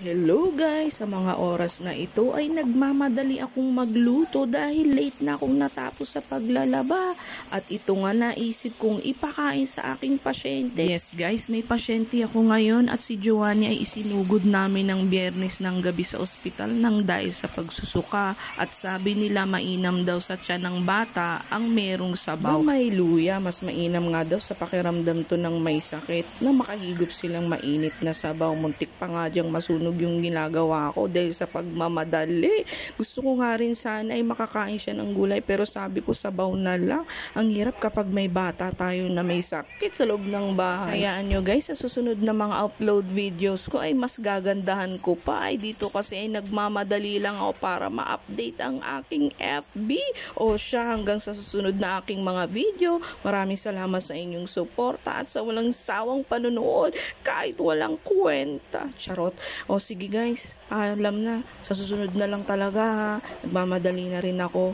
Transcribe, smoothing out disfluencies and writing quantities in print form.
Hello guys, sa mga oras na ito ay nagmamadali akong magluto dahil late na akong natapos sa paglalaba. At ito nga naisip kong ipakain sa aking pasyente. Yes guys, may pasyente ako ngayon at si Giovanni ay isinugod namin ng Biyernes ng gabi sa ospital nang dahil sa pagsusuka. At sabi nila mainam daw sa tiyan ng bata ang merong sabaw. May luya, mas mainam nga daw sa pakiramdam to ng may sakit na makahigop silang mainit na sabaw. Muntik pa nga diyang masunog yung ginagawa ko dahil sa pagmamadali. Gusto ko nga rin sana ay makakain siya ng gulay pero sabi ko sabaw na lang. Ang hirap kapag may bata tayo na may sakit sa loob ng bahay. Hayaan nyo guys, sa susunod na mga upload videos ko ay mas gagandahan ko pa. Ay dito kasi ay nagmamadali lang ako para ma-update ang aking FB. O siya, hanggang sa susunod na aking mga video. Maraming salamat sa inyong suporta at sa walang sawang panunood kahit walang kwenta. Charot. O sige guys, alam na, sa susunod na lang talaga ha. Nagmamadali na rin ako.